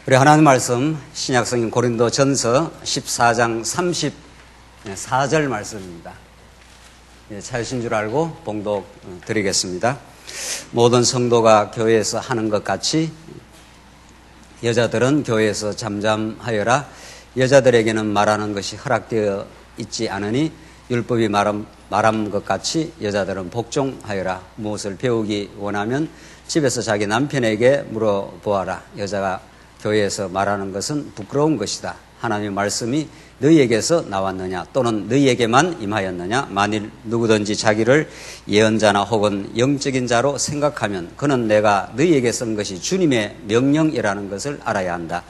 우리 하나님 말씀 신약성경 고린도전서 14장 34절 말씀입니다. 찾으신 줄 알고 봉독 드리겠습니다. 모든 성도가 교회에서 하는 것 같이 여자들은 교회에서 잠잠하여라. 여자들에게는 말하는 것이 허락되어 있지 않으니 율법이 말한 것 같이 여자들은 복종하여라. 무엇을 배우기 원하면 집에서 자기 남편에게 물어보아라. 여자가 교회에서 말하는 것은 부끄러운 것이다. 하나님의 말씀이 너희에게서 나왔느냐 또는 너희에게만 임하였느냐. 만일 누구든지 자기를 예언자나 혹은 영적인 자로 생각하면 그는 내가 너희에게 쓴 것이 주님의 명령이라는 것을 알아야 한다.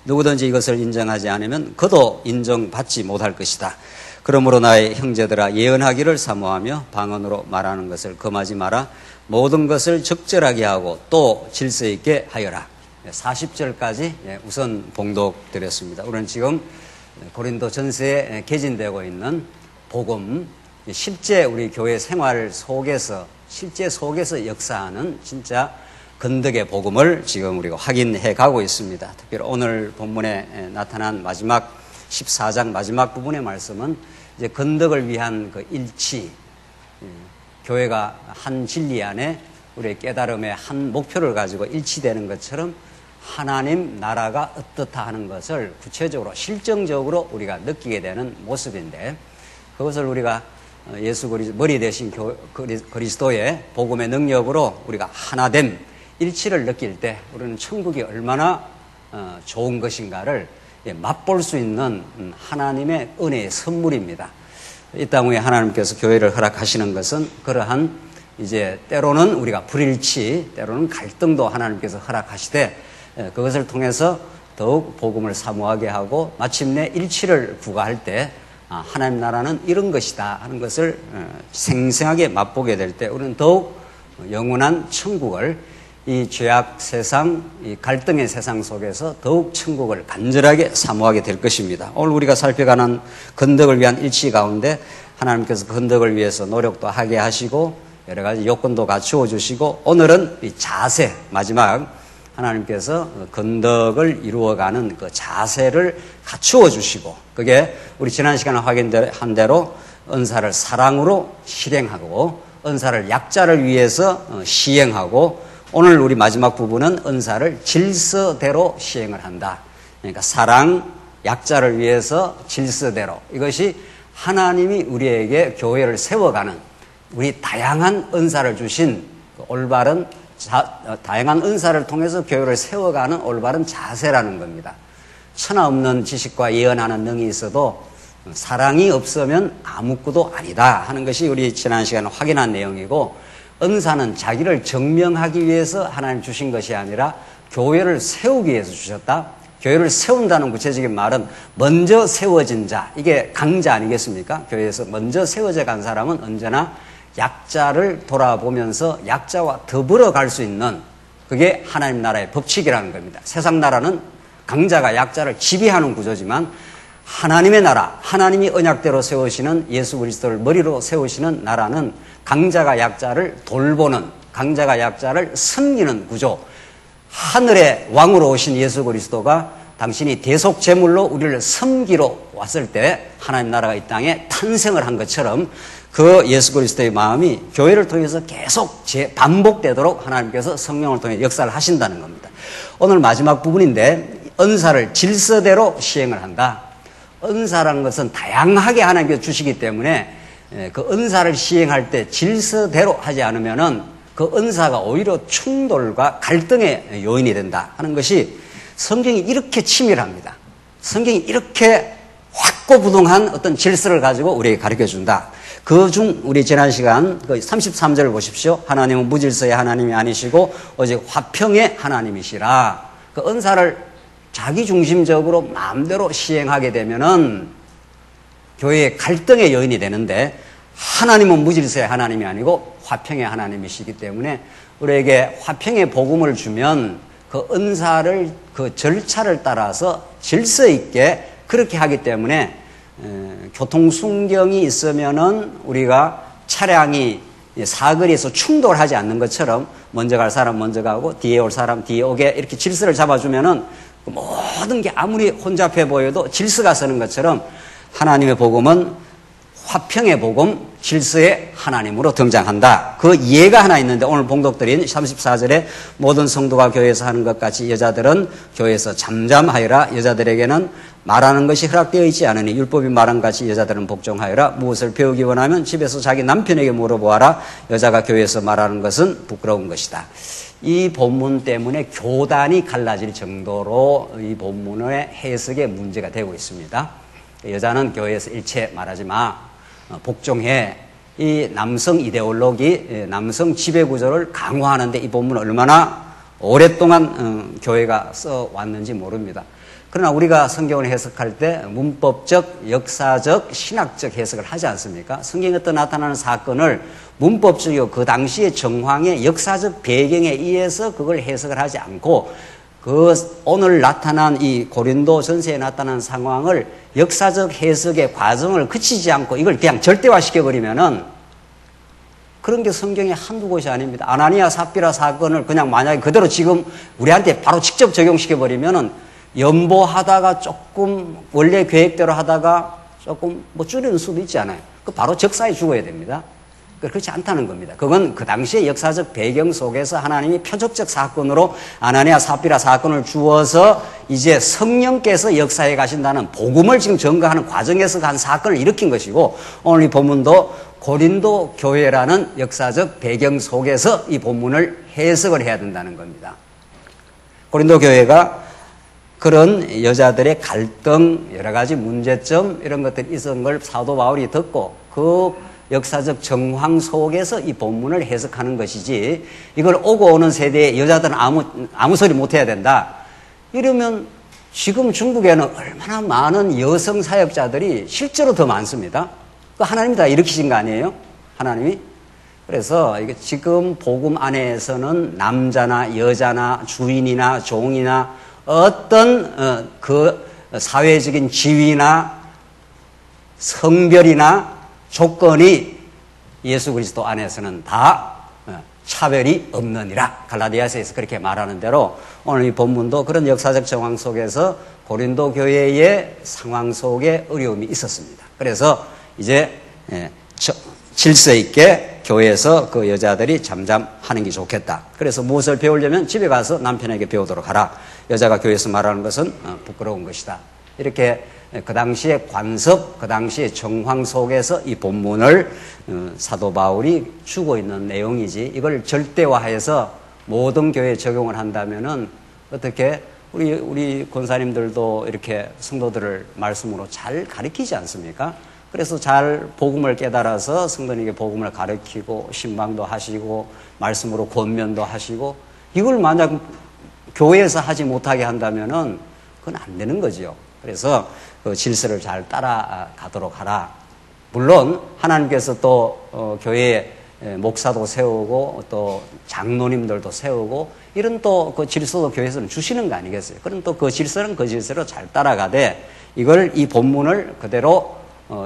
누구든지 이것을 인정하지 않으면 그도 인정받지 못할 것이다. 그러므로 나의 형제들아, 예언하기를 사모하며 방언으로 말하는 것을 금하지 마라. 모든 것을 적절하게 하고 또 질서 있게 하여라. 40절까지 우선 봉독 드렸습니다. 우리는 지금 고린도 전서에 개진되고 있는 복음, 실제 우리 교회 생활 속에서 역사하는 진짜 건덕의 복음을 지금 우리가 확인해 가고 있습니다. 특별히 오늘 본문에 나타난 마지막 14장 마지막 부분의 말씀은 이제 건덕을 위한 그 일치, 교회가 한 진리 안에 우리의 깨달음의 한 목표를 가지고 일치되는 것처럼 하나님 나라가 어떻다 하는 것을 구체적으로 실정적으로 우리가 느끼게 되는 모습인데, 그것을 우리가 예수 그리스도 머리 대신 그리스도의 복음의 능력으로 우리가 하나됨, 일치를 느낄 때 우리는 천국이 얼마나 좋은 것인가를 맛볼 수 있는 하나님의 은혜의 선물입니다. 이 땅 위에 하나님께서 교회를 허락하시는 것은 그러한 이제 때로는 우리가 불일치, 때로는 갈등도 하나님께서 허락하시되 그것을 통해서 더욱 복음을 사모하게 하고 마침내 일치를 부과할 때 하나님 나라는 이런 것이다 하는 것을 생생하게 맛보게 될 때 우리는 더욱 영원한 천국을, 이 죄악 세상, 이 갈등의 세상 속에서 더욱 천국을 간절하게 사모하게 될 것입니다. 오늘 우리가 살펴가는 건덕을 위한 일치 가운데 하나님께서 건덕을 위해서 노력도 하게 하시고 여러 가지 요건도 갖추어 주시고, 오늘은 이 자세, 마지막 하나님께서 건덕을 이루어가는 그 자세를 갖추어 주시고, 그게 우리 지난 시간에 확인한 대로 은사를 사랑으로 실행하고 은사를 약자를 위해서 시행하고, 오늘 우리 마지막 부분은 은사를 질서대로 시행을 한다. 그러니까 사랑, 약자를 위해서 질서대로, 이것이 하나님이 우리에게 교회를 세워가는, 우리 다양한 은사를 주신 올바른 다양한 은사를 통해서 교회를 세워가는 올바른 자세라는 겁니다. 천하 없는 지식과 예언하는 능이 있어도 사랑이 없으면 아무것도 아니다 하는 것이 우리 지난 시간에 확인한 내용이고, 은사는 자기를 증명하기 위해서 하나님 주신 것이 아니라 교회를 세우기 위해서 주셨다. 교회를 세운다는 구체적인 말은 먼저 세워진 자, 이게 강자 아니겠습니까? 교회에서 먼저 세워져 간 사람은 언제나 약자를 돌아보면서 약자와 더불어 갈 수 있는, 그게 하나님 나라의 법칙이라는 겁니다. 세상 나라는 강자가 약자를 지배하는 구조지만 하나님의 나라, 하나님이 언약대로 세우시는 예수 그리스도를 머리로 세우시는 나라는 강자가 약자를 돌보는, 강자가 약자를 섬기는 구조. 하늘의 왕으로 오신 예수 그리스도가 당신이 대속 제물로 우리를 섬기러 왔을 때 하나님 나라가 이 땅에 탄생을 한 것처럼 그 예수 그리스도의 마음이 교회를 통해서 계속 반복되도록 하나님께서 성령을 통해 역사를 하신다는 겁니다. 오늘 마지막 부분인데, 은사를 질서대로 시행을 한다. 은사라는 것은 다양하게 하나님께서 주시기 때문에 그 은사를 시행할 때 질서대로 하지 않으면은 그 은사가 오히려 충돌과 갈등의 요인이 된다 하는 것이 성경이 이렇게 치밀합니다. 성경이 이렇게 확고부동한 어떤 질서를 가지고 우리에게 가르쳐 준다. 그중 우리 지난 시간 그 33절을 보십시오. 하나님은 무질서의 하나님이 아니시고 오직 화평의 하나님이시라. 그 은사를 자기중심적으로 마음대로 시행하게 되면은 교회의 갈등의 요인이 되는데, 하나님은 무질서의 하나님이 아니고 화평의 하나님이시기 때문에 우리에게 화평의 복음을 주면 그 은사를 그 절차를 따라서 질서 있게 그렇게 하기 때문에 교통순경이 있으면은 우리가 차량이 사거리에서 충돌하지 않는 것처럼 먼저 갈 사람 먼저 가고 뒤에 올 사람 뒤에 오게 이렇게 질서를 잡아주면은 모든 게 아무리 혼잡해 보여도 질서가 서는 것처럼 하나님의 복음은 화평의 복음, 질서의 하나님으로 등장한다. 그 예가 하나 있는데 오늘 봉독드린 34절에 모든 성도가 교회에서 하는 것 같이 여자들은 교회에서 잠잠하여라. 여자들에게는 말하는 것이 허락되어 있지 않으니 율법이 말한 같이 여자들은 복종하여라. 무엇을 배우기 원하면 집에서 자기 남편에게 물어보아라. 여자가 교회에서 말하는 것은 부끄러운 것이다. 이 본문 때문에 교단이 갈라질 정도로 이 본문의 해석에 문제가 되고 있습니다. 여자는 교회에서 일체 말하지 마. 복종해. 이 남성 이데올로기, 남성 지배구조를 강화하는데 이 본문은 얼마나 오랫동안 교회가 써왔는지 모릅니다. 그러나 우리가 성경을 해석할 때 문법적, 역사적, 신학적 해석을 하지 않습니까? 성경에 또 나타나는 사건을 문법적이고 그 당시의 정황의 역사적 배경에 의해서 그걸 해석을 하지 않고 오늘 나타난 이 고린도 전서에 나타난 상황을 역사적 해석의 과정을 그치지 않고 이걸 그냥 절대화시켜버리면은 그런 게 성경에 한두 곳이 아닙니다. 아나니아 삽비라 사건을 그냥 만약에 그대로 지금 우리한테 바로 직접 적용시켜버리면은 연보하다가 조금 원래 계획대로 하다가 조금 줄이는 수도 있지 않아요. 그 바로 적사에 죽어야 됩니다. 그렇지 않다는 겁니다. 그건 그 당시의 역사적 배경 속에서 하나님이 표적적 사건으로 아나니아 삽비라 사건을 주어서 이제 성령께서 역사에 가신다는 복음을 지금 전가하는 과정에서 간 사건을 일으킨 것이고 오늘 이 본문도 고린도 교회라는 역사적 배경 속에서 이 본문을 해석을 해야 된다는 겁니다. 고린도 교회가 그런 여자들의 갈등, 여러 가지 문제점 이런 것들이 있었던 걸 사도 바울이 듣고 그 역사적 정황 속에서 이 본문을 해석하는 것이지 이걸 오고 오는 세대의 여자들은 아무 소리 못해야 된다. 이러면 지금 중국에는 얼마나 많은 여성 사역자들이 실제로 더 많습니다. 그 하나님이 다 일으키신 거 아니에요? 하나님이? 그래서 이게 지금 복음 안에서는 남자나 여자나 주인이나 종이나 어떤 그 사회적인 지위나 성별이나 조건이 예수 그리스도 안에서는 다 차별이 없느니라. 갈라디아서에서 그렇게 말하는 대로 오늘 이 본문도 그런 역사적 정황 속에서 고린도 교회의 상황 속에 어려움이 있었습니다. 그래서 이제 질서 있게 교회에서 그 여자들이 잠잠하는 게 좋겠다. 그래서 무엇을 배우려면 집에 가서 남편에게 배우도록 하라. 여자가 교회에서 말하는 것은 부끄러운 것이다. 이렇게 그 당시의 관습, 그 당시의 정황 속에서 이 본문을 사도 바울이 주고 있는 내용이지 이걸 절대화해서 모든 교회에 적용을 한다면은 어떻게 우리 권사님들도 이렇게 성도들을 말씀으로 잘 가르치지 않습니까? 그래서 잘 복음을 깨달아서 성도님에게 복음을 가르치고 신방도 하시고 말씀으로 권면도 하시고 이걸 만약 교회에서 하지 못하게 한다면은 그건 안 되는 거죠. 그래서 그 질서를 잘 따라가도록 하라. 물론 하나님께서 또 교회에 목사도 세우고 또 장로님들도 세우고 이런 또 그 질서도 교회에서는 주시는 거 아니겠어요? 그럼 또 그 질서는 그 질서로 잘 따라가되 이걸 이 본문을 그대로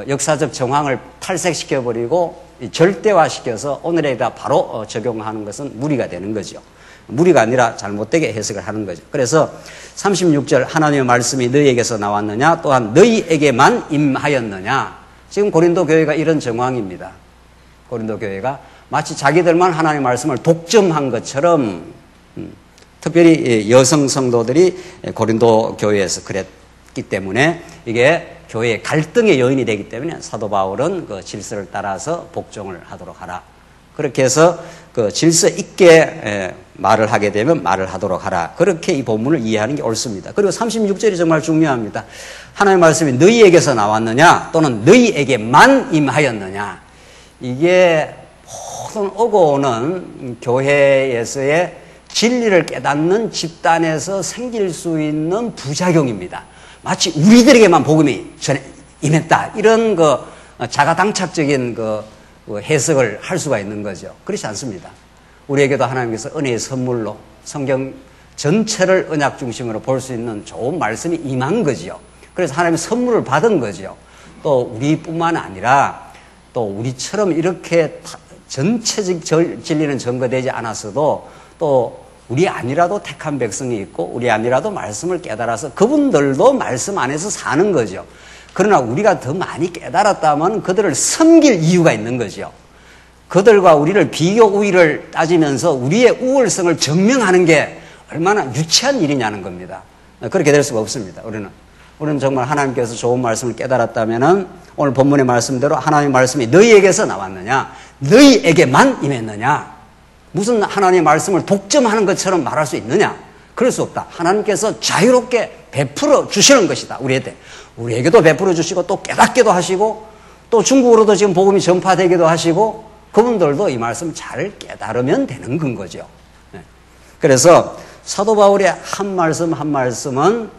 역사적 정황을 탈색시켜버리고 절대화시켜서 오늘에다 바로 적용하는 것은 무리가 되는 거죠. 무리가 아니라 잘못되게 해석을 하는 거죠. 그래서 36절 하나님의 말씀이 너희에게서 나왔느냐 또한 너희에게만 임하였느냐. 지금 고린도 교회가 이런 정황입니다. 고린도 교회가 마치 자기들만 하나님의 말씀을 독점한 것처럼 특별히 여성 성도들이 고린도 교회에서 그랬기 때문에 이게 교회의 갈등의 요인이 되기 때문에 사도 바울은 그 질서를 따라서 복종을 하도록 하라. 그렇게 해서 그 질서 있게 말을 하게 되면 말을 하도록 하라. 그렇게 이 본문을 이해하는 게 옳습니다. 그리고 36절이 정말 중요합니다. 하나님의 말씀이 너희에게서 나왔느냐 또는 너희에게만 임하였느냐. 이게 모든 오고 오는 교회에서의 진리를 깨닫는 집단에서 생길 수 있는 부작용입니다. 마치 우리들에게만 복음이 임했다. 이런 그 자가당착적인 그 해석을 할 수가 있는 거죠. 그렇지 않습니다. 우리에게도 하나님께서 은혜의 선물로 성경 전체를 언약 중심으로 볼 수 있는 좋은 말씀이 임한 거지요. 그래서 하나님의 선물을 받은 거지요. 또 우리뿐만 아니라 또 우리처럼 이렇게 전체적 진리는 전거되지 않았어도 또 우리 아니라도 택한 백성이 있고 우리 아니라도 말씀을 깨달아서 그분들도 말씀 안에서 사는 거죠. 그러나 우리가 더 많이 깨달았다면 그들을 섬길 이유가 있는 거죠. 그들과 우리를 비교 우위를 따지면서 우리의 우월성을 증명하는 게 얼마나 유치한 일이냐는 겁니다. 그렇게 될 수가 없습니다. 우리는 정말 하나님께서 좋은 말씀을 깨달았다면은 오늘 본문의 말씀대로 하나님의 말씀이 너희에게서 나왔느냐, 너희에게만 임했느냐, 무슨 하나님의 말씀을 독점하는 것처럼 말할 수 있느냐? 그럴 수 없다. 하나님께서 자유롭게 베풀어 주시는 것이다. 우리에게도 베풀어 주시고 또 깨닫게도 하시고 또 중국으로도 지금 복음이 전파되기도 하시고 그분들도 이 말씀 잘 깨달으면 되는 건 거죠. 그래서 사도 바울의 한 말씀 한 말씀은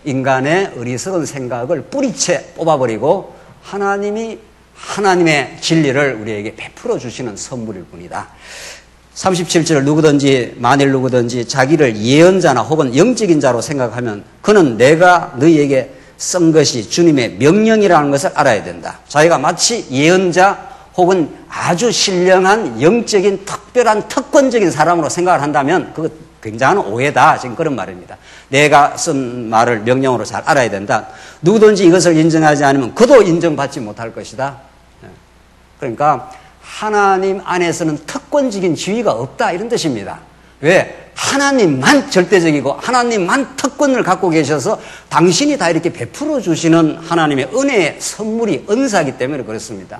인간의 어리석은 생각을 뿌리채 뽑아버리고 하나님의 진리를 우리에게 베풀어 주시는 선물일 뿐이다. 37절 만일 누구든지 자기를 예언자나 혹은 영적인 자로 생각하면 그는 내가 너희에게 쓴 것이 주님의 명령이라는 것을 알아야 된다. 자기가 마치 예언자 혹은 아주 신령한 영적인 특별한 특권적인 사람으로 생각을 한다면 그거 굉장한 오해다. 지금 그런 말입니다. 내가 쓴 말을 명령으로 잘 알아야 된다. 누구든지 이것을 인정하지 않으면 그도 인정받지 못할 것이다. 그러니까 하나님 안에서는 특권적인 지위가 없다 이런 뜻입니다. 왜? 하나님만 절대적이고 하나님만 특권을 갖고 계셔서 당신이 다 이렇게 베풀어 주시는 하나님의 은혜의 선물이 은사이기 때문에 그렇습니다.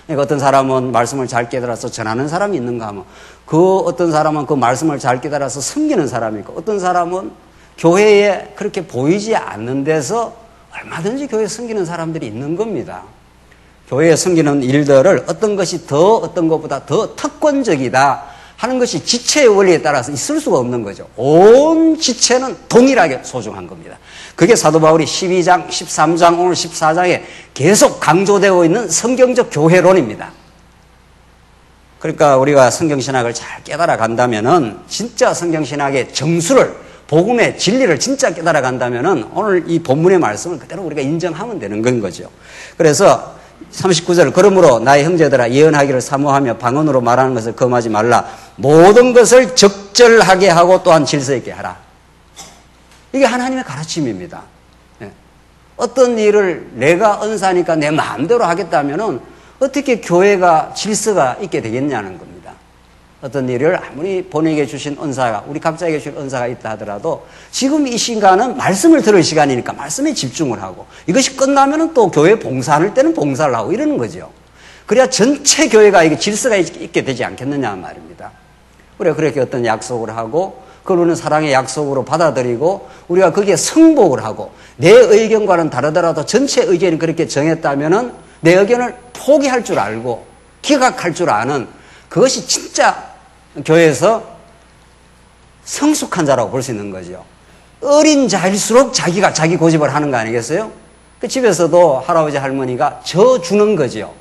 그러니까 어떤 사람은 말씀을 잘 깨달아서 전하는 사람이 있는가 하면 그 어떤 사람은 그 말씀을 잘 깨달아서 섬기는 사람이 있고 어떤 사람은 교회에 그렇게 보이지 않는 데서 얼마든지 교회에 섬기는 사람들이 있는 겁니다. 교회에 섬기는 일들을 어떤 것이 어떤 것보다 더 특권적이다 하는 것이 지체의 원리에 따라서 있을 수가 없는 거죠. 온 지체는 동일하게 소중한 겁니다. 그게 사도 바울이 12장, 13장, 오늘 14장에 계속 강조되고 있는 성경적 교회론입니다. 그러니까 우리가 성경신학을 잘 깨달아 간다면은 진짜 성경신학의 정수를 복음의 진리를 진짜 깨달아 간다면은 오늘 이 본문의 말씀을 그대로 우리가 인정하면 되는 건 거죠. 그래서 39절 그러므로 나의 형제들아 예언하기를 사모하며 방언으로 말하는 것을 금하지 말라. 모든 것을 적절하게 하고 또한 질서 있게 하라. 이게 하나님의 가르침입니다. 어떤 일을 내가 은사니까 내 마음대로 하겠다면은 어떻게 교회가 질서가 있게 되겠냐는 겁니다. 어떤 일을 아무리 본인에게 주신 은사가 우리 각자에게 주신 은사가 있다 하더라도 지금 이 시간은 말씀을 들을 시간이니까 말씀에 집중을 하고 이것이 끝나면은 또 교회 봉사할 때는 봉사를 하고 이러는 거죠. 그래야 전체 교회가 이게 질서가 있게 되지 않겠느냐 말입니다. 우리가 그렇게 어떤 약속을 하고 그걸 우리는 사랑의 약속으로 받아들이고 우리가 거기에 승복을 하고 내 의견과는 다르더라도 전체 의견이 그렇게 정했다면은 내 의견을 포기할 줄 알고 기각할 줄 아는 그것이 진짜 교회에서 성숙한 자라고 볼 수 있는 거죠. 어린 자일수록 자기가 자기 고집을 하는 거 아니겠어요? 그 집에서도 할아버지 할머니가 져주는 거죠.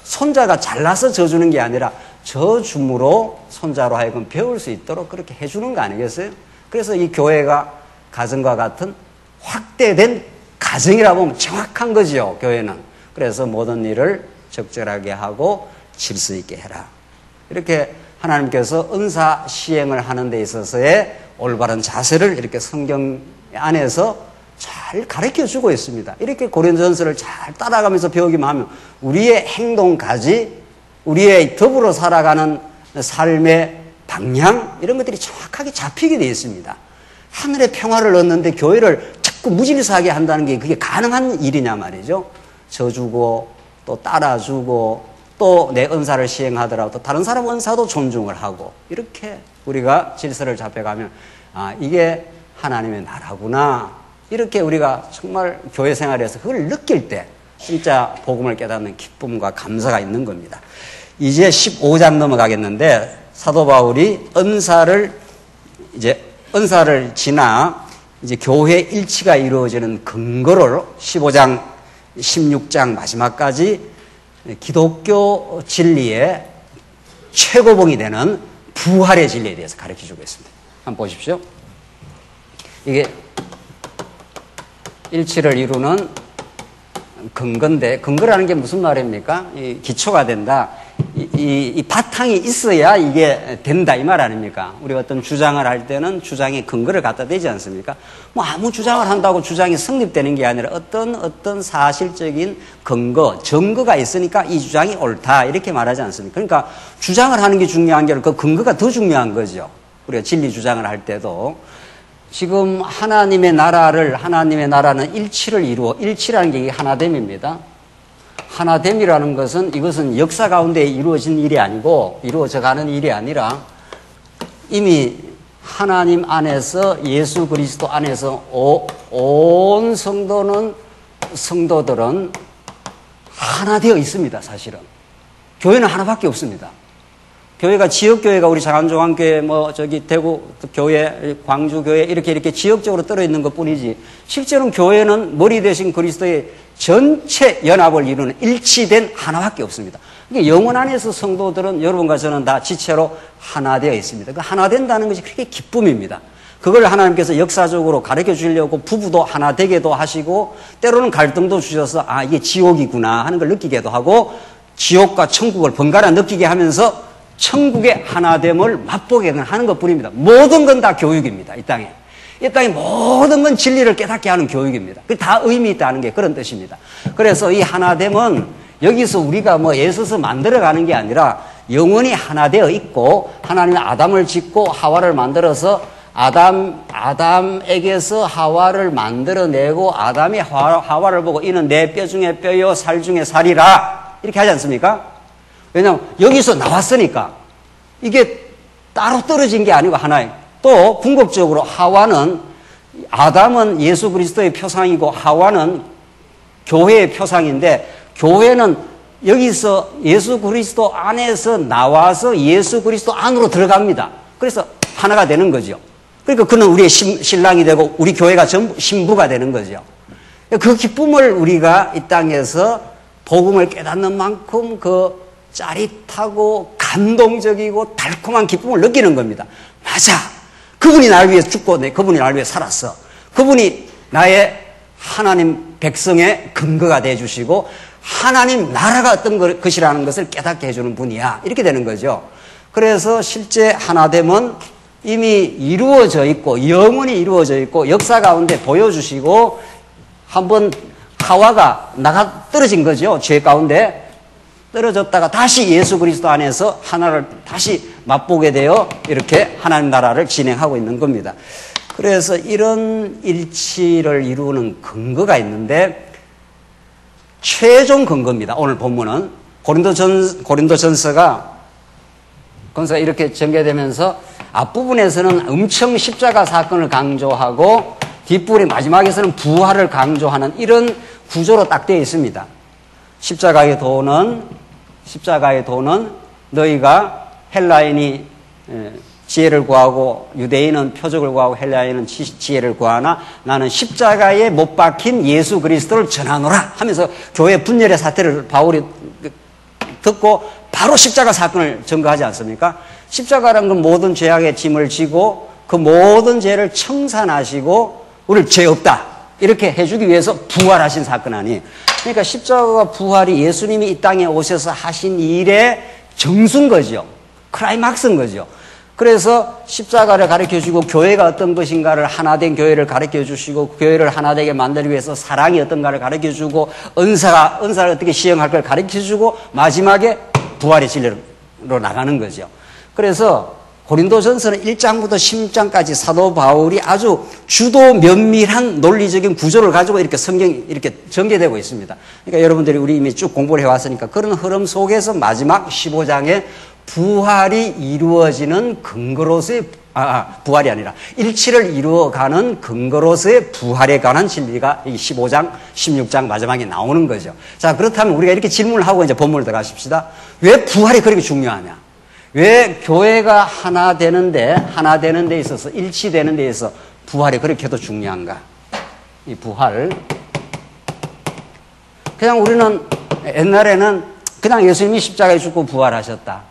손자가 잘나서 져주는 게 아니라 져줌으로 손자로 하여금 배울 수 있도록 그렇게 해주는 거 아니겠어요? 그래서 이 교회가 가정과 같은 확대된 가정이라 보면 정확한 거죠, 교회는. 그래서 모든 일을 적절하게 하고 질서 있게 해라. 이렇게 하나님께서 은사 시행을 하는 데 있어서의 올바른 자세를 이렇게 성경 안에서 잘 가르쳐 주고 있습니다. 이렇게 고린도전서를 잘 따라가면서 배우기만 하면 우리의 행동까지 우리의 더불어 살아가는 삶의 방향 이런 것들이 정확하게 잡히게 되어 있습니다. 하늘의 평화를 얻는데 교회를 자꾸 무질서하게 한다는 게 그게 가능한 일이냐 말이죠. 져주고 또 따라주고 또 내 은사를 시행하더라도 다른 사람 은사도 존중을 하고 이렇게 우리가 질서를 잡혀가면 아 이게 하나님의 나라구나 이렇게 우리가 정말 교회 생활에서 그걸 느낄 때 진짜 복음을 깨닫는 기쁨과 감사가 있는 겁니다. 이제 15장 넘어가겠는데 사도 바울이 은사를 지나 이제 교회 일치가 이루어지는 근거를 15장, 16장 마지막까지 기독교 진리의 최고봉이 되는 부활의 진리에 대해서 가르쳐주고 있습니다. 한번 보십시오. 이게 일치를 이루는 근거인데 근거라는 게 무슨 말입니까? 이 기초가 된다. 이 바탕이 있어야 이게 된다 이 말 아닙니까? 우리가 어떤 주장을 할 때는 주장의 근거를 갖다 대지 않습니까? 뭐 아무 주장을 한다고 주장이 성립되는 게 아니라 어떤 사실적인 근거, 증거가 있으니까 이 주장이 옳다 이렇게 말하지 않습니까? 그러니까 주장을 하는 게 중요한 게 아니라 그 근거가 더 중요한 거죠. 우리가 진리 주장을 할 때도 지금 하나님의 나라는 일치라는 게 하나됨입니다. 하나됨이라는 것은 이것은 역사 가운데 이루어진 일이 아니고 이루어져 가는 일이 아니라 이미 하나님 안에서 예수 그리스도 안에서 온 성도들은 하나 되어 있습니다. 사실은 교회는 하나밖에 없습니다. 교회가 지역교회가 우리 장안종안교회 대구 교회, 광주교회 이렇게 지역적으로 떨어 있는 것 뿐이지 실제로는 교회는 머리 대신 그리스도의 전체 연합을 이루는 일치된 하나밖에 없습니다. 그러니까 영혼 안에서 성도들은 여러분과 저는 다 지체로 하나 되어 있습니다. 그 하나 된다는 것이 그렇게 기쁨입니다. 그걸 하나님께서 역사적으로 가르쳐 주려고 부부도 하나 되게도 하시고 때로는 갈등도 주셔서 이게 지옥이구나 하는 걸 느끼게도 하고 지옥과 천국을 번갈아 느끼게 하면서 천국의 하나됨을 맛보게 하는 것뿐입니다. 모든 건 다 교육입니다. 이 땅에 모든 건 진리를 깨닫게 하는 교육입니다. 그게 다 의미 있다는 게 그런 뜻입니다. 그래서 이 하나됨은 여기서 우리가 애써서 만들어가는 게 아니라 영원히 하나 되어 있고 하나님이 아담을 짓고 하와를 만들어서 아담에게서 하와를 만들어내고 아담이 하와를 보고 이는 내 뼈 중에 뼈요 살 중에 살이라 이렇게 하지 않습니까? 왜냐하면 여기서 나왔으니까 이게 따로 떨어진 게 아니고 하나예요. 또 궁극적으로 아담은 예수 그리스도의 표상이고 하와는 교회의 표상인데 교회는 여기서 예수 그리스도 안에서 나와서 예수 그리스도 안으로 들어갑니다. 그래서 하나가 되는 거죠. 그러니까 그는 우리의 신랑이 되고 우리 교회가 전부 신부가 되는 거죠. 그 기쁨을 우리가 이 땅에서 복음을 깨닫는 만큼 그 짜릿하고 감동적이고 달콤한 기쁨을 느끼는 겁니다. 맞아. 그분이 나를 위해 죽고 그분이 나를 위해 살았어. 그분이 나의 하나님 백성의 근거가 되어주시고 하나님 나라가 어떤 것이라는 것을 깨닫게 해주는 분이야. 이렇게 되는 거죠. 그래서 실제 하나됨은 이미 이루어져 있고 영원히 이루어져 있고 역사 가운데 보여주시고 한번 하와가 떨어진 거죠. 죄 가운데 떨어졌다가 다시 예수 그리스도 안에서 하나를 다시 맛보게 되어 이렇게 하나님 나라를 진행하고 있는 겁니다. 그래서 이런 일치를 이루는 근거가 있는데 최종 근거입니다. 오늘 본문은 고린도전서가 이렇게 전개되면서 앞부분에서는 엄청 십자가 사건을 강조하고 뒷부분의 마지막에서는 부활을 강조하는 이런 구조로 딱 되어 있습니다. 십자가의 도는 너희가 헬라인이 지혜를 구하고 유대인은 표적을 구하고 헬라인은 지혜를 구하나 나는 십자가에 못 박힌 예수 그리스도를 전하노라 하면서 교회 분열의 사태를 바울이 듣고 바로 십자가 사건을 전거하지 않습니까? 십자가라는 건 모든 죄악의 짐을 지고 그 모든 죄를 청산하시고 우리를 죄 없다 이렇게 해주기 위해서 부활하신 사건 아니에요. 그러니까 십자가와 부활이 예수님이 이 땅에 오셔서 하신 일의 정수인 거죠. 클라이막스인 거죠. 그래서 십자가를 가르쳐주고 교회가 어떤 것인가를 하나된 교회를 가르쳐주시고 교회를 하나되게 만들기 위해서 사랑이 어떤가를 가르쳐주고 은사를 어떻게 시행할 걸 가르쳐주고 마지막에 부활의 진리로 나가는 거죠. 그래서 고린도전서는 1장부터 16장까지 사도 바울이 아주 주도 면밀한 논리적인 구조를 가지고 이렇게 성경이 이렇게 전개되고 있습니다. 그러니까 여러분들이 우리 이미 쭉 공부를 해왔으니까 그런 흐름 속에서 마지막 15장에 부활이 이루어지는 근거로서의 부활이 아니라 일치를 이루어가는 근거로서의 부활에 관한 진리가 이 15장, 16장 마지막에 나오는 거죠. 자, 그렇다면 우리가 이렇게 질문을 하고 이제 본문을 들어가십시다. 왜 부활이 그렇게 중요하냐? 왜 교회가 하나 되는 데 있어서 일치되는 데 있어서 부활이 그렇게도 중요한가? 이 부활. 그냥 우리는 옛날에는 그냥 예수님이 십자가에 죽고 부활하셨다.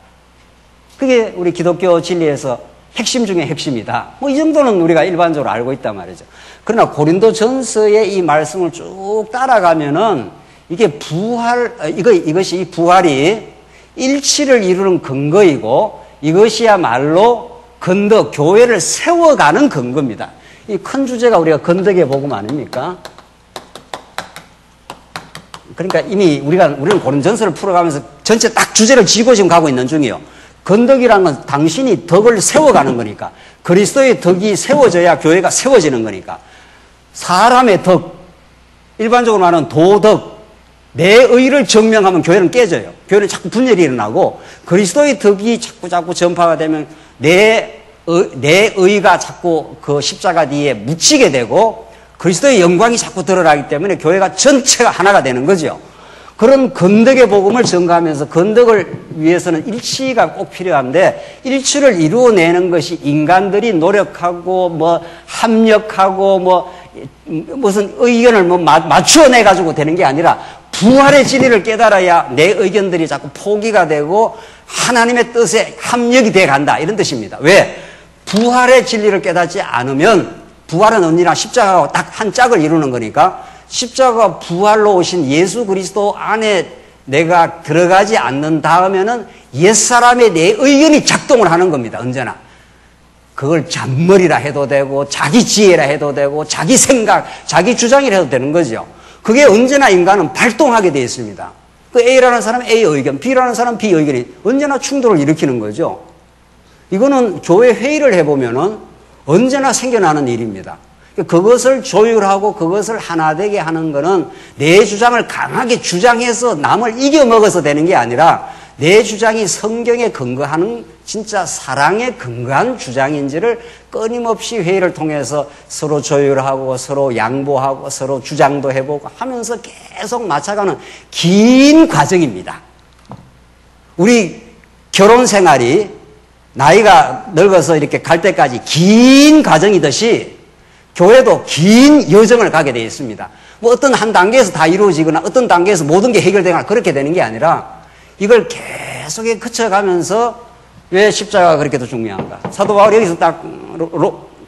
그게 우리 기독교 진리에서 핵심 중에 핵심이다. 이 정도는 우리가 일반적으로 알고 있단 말이죠. 그러나 고린도전서의 이 말씀을 쭉 따라가면은 이게 이것이 부활이 일치를 이루는 근거이고 이것이야말로 건덕, 교회를 세워가는 근거입니다. 이 큰 주제가 우리가 건덕의 복음 아닙니까? 그러니까 이미 우리는 고린전서를 풀어가면서 전체 딱 주제를 쥐고 지금 가고 있는 중이에요. 건덕이라는 건 당신이 덕을 세워가는 거니까. 그리스도의 덕이 세워져야 교회가 세워지는 거니까. 사람의 덕, 일반적으로 말하는 도덕, 내 의를 증명하면 교회는 깨져요. 교회는 자꾸 분열이 일어나고 그리스도의 덕이 자꾸 전파가 되면 내 의가 자꾸 그 십자가 뒤에 묻히게 되고 그리스도의 영광이 자꾸 드러나기 때문에 교회가 전체가 하나가 되는 거죠. 그런 건덕의 복음을 전가하면서 건덕을 위해서는 일치가 꼭 필요한데 일치를 이루어내는 것이 인간들이 노력하고 합력하고 무슨 의견을 맞추어내 가지고 되는 게 아니라 부활의 진리를 깨달아야 내 의견들이 자꾸 포기가 되고 하나님의 뜻에 합력이 돼 간다 이런 뜻입니다. 왜? 부활의 진리를 깨닫지 않으면 부활은 언제나 십자가와 딱 한 짝을 이루는 거니까 십자가 부활로 오신 예수 그리스도 안에 내가 들어가지 않는 다음에는 옛사람의 내 의견이 작동을 하는 겁니다. 언제나. 그걸 잔머리라 해도 되고 자기 지혜라 해도 되고 자기 생각, 자기 주장이라 해도 되는 거죠. 그게 언제나 인간은 발동하게 되어 있습니다. 그 A라는 사람은 A의 의견, B라는 사람은 B의 의견이 언제나 충돌을 일으키는 거죠. 이거는 교회 회의를 해보면은 언제나 생겨나는 일입니다. 그것을 조율하고 그것을 하나 되게 하는 거는 내 주장을 강하게 주장해서 남을 이겨먹어서 되는 게 아니라 내 주장이 성경에 근거하는 진짜 사랑에 근거한 주장인지를 끊임없이 회의를 통해서 서로 조율하고 서로 양보하고 서로 주장도 해보고 하면서 계속 맞춰가는 긴 과정입니다. 우리 결혼 생활이 나이가 늙어서 이렇게 갈 때까지 긴 과정이듯이 교회도 긴 여정을 가게 되어 있습니다. 어떤 한 단계에서 다 이루어지거나 어떤 단계에서 모든 게 해결되거나 그렇게 되는 게 아니라 이걸 계속에 거쳐가면서 왜 십자가가 그렇게도 중요한가? 사도 바울이 여기서 딱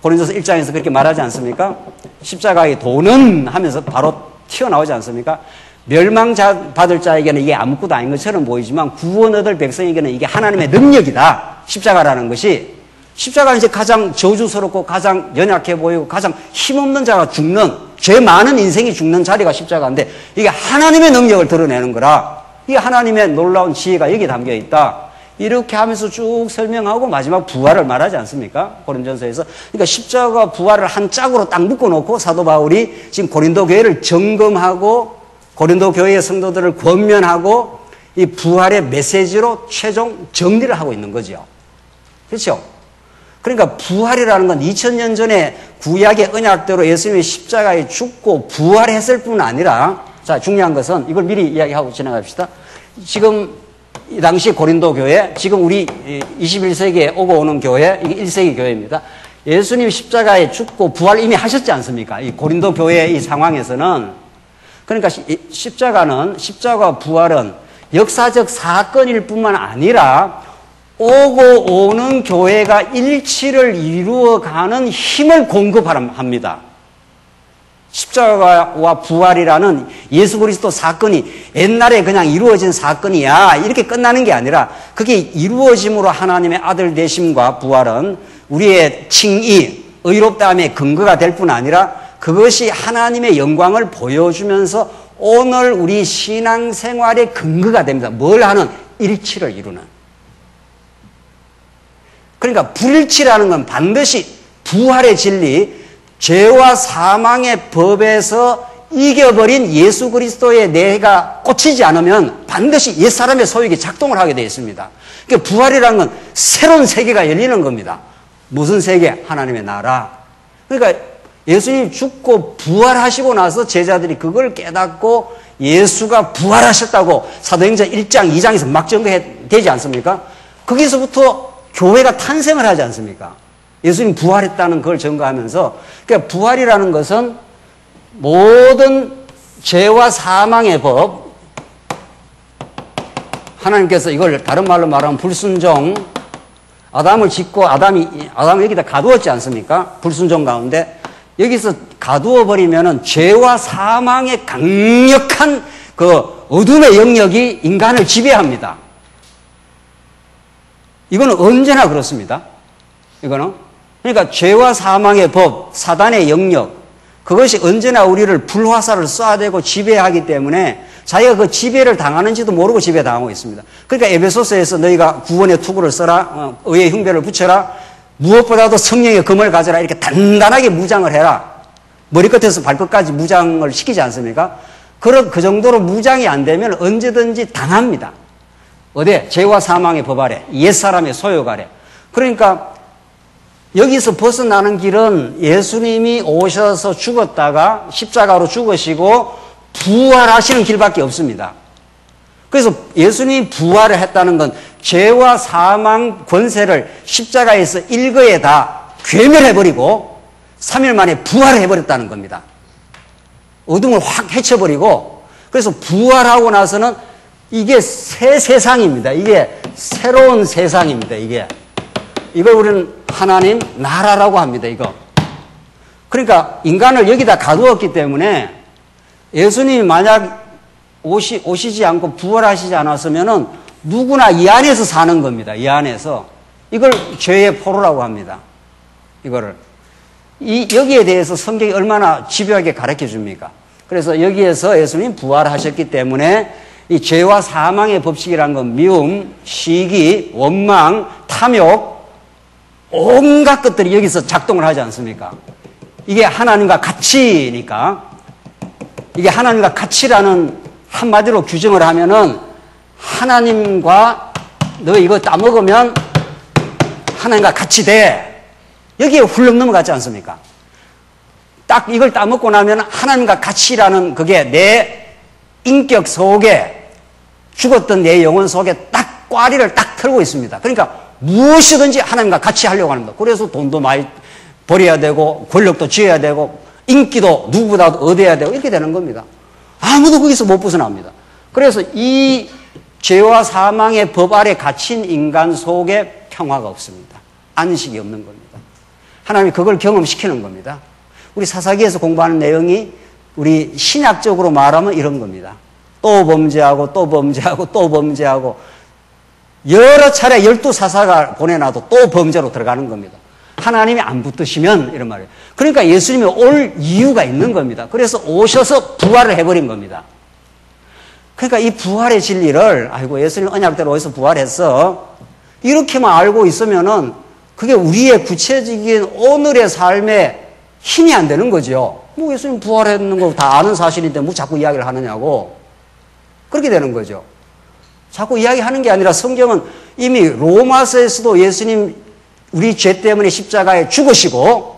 고린도서 1장에서 그렇게 말하지 않습니까? 십자가의 도는 하면서 바로 튀어나오지 않습니까? 멸망받을 자에게는 이게 아무것도 아닌 것처럼 보이지만 구원 얻을 백성에게는 이게 하나님의 능력이다. 십자가라는 것이. 십자가는 이제 가장 저주스럽고 가장 연약해 보이고 가장 힘없는 자가 죽는, 죄 많은 인생이 죽는 자리가 십자가인데 이게 하나님의 능력을 드러내는 거라. 이게 하나님의 놀라운 지혜가 여기 담겨 있다. 이렇게 하면서 쭉 설명하고 마지막 부활을 말하지 않습니까? 고린도전서에서. 그러니까 십자가 부활을 한 짝으로 딱 묶어놓고 사도 바울이 지금 고린도 교회를 점검하고 고린도 교회의 성도들을 권면하고 이 부활의 메시지로 최종 정리를 하고 있는 거죠. 그렇죠? 그러니까 부활이라는 건 2000년 전에 구약의 언약대로 예수님이 십자가에 죽고 부활했을 뿐 아니라, 자, 중요한 것은 이걸 미리 이야기하고 지나갑시다. 지금 이 당시 고린도 교회, 지금 우리 21세기에 오고 오는 교회, 이게 1세기 교회입니다. 예수님 십자가에 죽고 부활 이미 하셨지 않습니까? 이 고린도 교회의 이 상황에서는. 그러니까 십자가 부활은 역사적 사건일 뿐만 아니라 오고 오는 교회가 일치를 이루어가는 힘을 공급합니다. 십자가와 부활이라는 예수 그리스도 사건이 옛날에 그냥 이루어진 사건이야 이렇게 끝나는 게 아니라 그게 이루어짐으로 하나님의 아들 되심과 부활은 우리의 칭의, 의롭다함의 근거가 될 뿐 아니라 그것이 하나님의 영광을 보여주면서 오늘 우리 신앙생활의 근거가 됩니다. 뭘 하는? 일치를 이루는. 그러니까 불일치라는 건 반드시 부활의 진리, 죄와 사망의 법에서 이겨버린 예수 그리스도의 내가 꽂히지 않으면 반드시 옛사람의 소욕이 작동을 하게 되어 있습니다. 그러니까 부활이라는 건 새로운 세계가 열리는 겁니다. 무슨 세계? 하나님의 나라. 그러니까 예수님이 죽고 부활하시고 나서 제자들이 그걸 깨닫고 예수가 부활하셨다고 사도행전 1장, 2장에서 막 증거되지 않습니까? 거기서부터 교회가 탄생을 하지 않습니까? 예수님 부활했다는 걸 증거하면서, 그러니까 부활이라는 것은 모든 죄와 사망의 법, 하나님께서 이걸 다른 말로 말하면 불순종, 아담을 짓고 아담을 여기다 가두었지 않습니까? 불순종 가운데. 여기서 가두어 버리면은 죄와 사망의 강력한 그 어둠의 영역이 인간을 지배합니다. 이거는 언제나 그렇습니다. 이거는. 그러니까 죄와 사망의 법, 사단의 영역, 그것이 언제나 우리를 불화살을 쏴대고 지배하기 때문에 자기가 그 지배를 당하는지도 모르고 지배당하고 있습니다. 그러니까 에베소서에서 너희가 구원의 투구를 써라, 의의 흉배를 붙여라, 무엇보다도 성령의 검을 가져라, 이렇게 단단하게 무장을 해라. 머리끝에서 발끝까지 무장을 시키지 않습니까? 그 정도로 무장이 안 되면 언제든지 당합니다. 어디? 죄와 사망의 법 아래, 옛사람의 소욕 아래. 그러니까 여기서 벗어나는 길은 예수님이 오셔서 죽었다가 십자가로 죽으시고 부활하시는 길밖에 없습니다. 그래서 예수님이 부활을 했다는 건 죄와 사망 권세를 십자가에서 일거에 다 괴멸해버리고 3일 만에 부활을 해버렸다는 겁니다. 어둠을 확 헤쳐버리고, 그래서 부활하고 나서는 이게 새 세상입니다. 이게 새로운 세상입니다. 이걸 우리는 하나님 나라라고 합니다. 이거. 그러니까 인간을 여기다 가두었기 때문에 예수님이 만약 오시지 않고 부활하시지 않았으면은 누구나 이 안에서 사는 겁니다. 이 안에서. 이걸 죄의 포로라고 합니다. 이거를. 여기에 대해서 성경이 얼마나 집요하게 가르쳐 줍니까? 그래서 여기에서 예수님 부활하셨기 때문에 이 죄와 사망의 법칙이란 건 미움, 시기, 원망, 탐욕, 온갖 것들이 여기서 작동을 하지 않습니까? 이게 하나님과 같이니까. 이게 하나님과 같이라는 한마디로 규정을 하면은 하나님과 너 이거 따먹으면 하나님과 같이 돼. 여기에 훌렁 넘어가지 않습니까? 딱 이걸 따먹고 나면 하나님과 같이라는 그게 내 인격 속에 죽었던 내 영혼 속에 딱 꽈리를 딱 털고 있습니다. 그러니까 무엇이든지 하나님과 같이 하려고 합니다. 그래서 돈도 많이 벌여야 되고 권력도 쥐어야 되고 인기도 누구보다도 얻어야 되고 이렇게 되는 겁니다. 아무도 거기서 못 벗어납니다. 그래서 이 죄와 사망의 법 아래 갇힌 인간 속에 평화가 없습니다. 안식이 없는 겁니다. 하나님이 그걸 경험시키는 겁니다. 우리 사사기에서 공부하는 내용이 우리 신약적으로 말하면 이런 겁니다. 또 범죄하고 또 범죄하고 또 범죄하고 여러 차례 12사사가 보내놔도 또 범죄로 들어가는 겁니다. 하나님이 안 붙드시면 이런 말이에요. 그러니까 예수님이 올 이유가 있는 겁니다. 그래서 오셔서 부활을 해버린 겁니다. 그러니까 이 부활의 진리를 아이고 예수님 언약대로 어디서 부활했어 이렇게만 알고 있으면은 그게 우리의 구체적인 오늘의 삶에 힘이 안 되는 거죠. 뭐 예수님 부활했는 거 다 아는 사실인데 뭐 자꾸 이야기를 하느냐고 그렇게 되는 거죠. 자꾸 이야기하는 게 아니라 성경은 이미 로마서에서도 예수님 우리 죄 때문에 십자가에 죽으시고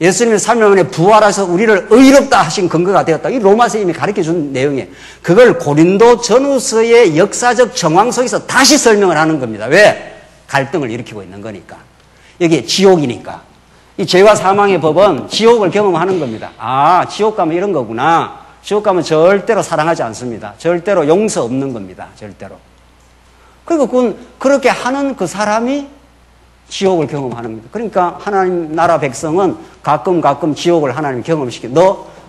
예수님이 3일 만에 부활하셔서 우리를 의롭다 하신 근거가 되었다. 이 로마서에 이미 가르쳐준 내용이에요. 그걸 고린도 전후서의 역사적 정황 속에서 다시 설명을 하는 겁니다. 왜? 갈등을 일으키고 있는 거니까. 여기 지옥이니까. 이 죄와 사망의 법은 지옥을 경험하는 겁니다. 아, 지옥 가면 이런 거구나. 지옥 가면 절대로 사랑하지 않습니다. 절대로 용서 없는 겁니다. 절대로. 그리고 그건 그렇게 하는 그 사람이 지옥을 경험하는 겁니다. 그러니까 하나님 나라 백성은 가끔 지옥을 하나님이 경험시켜.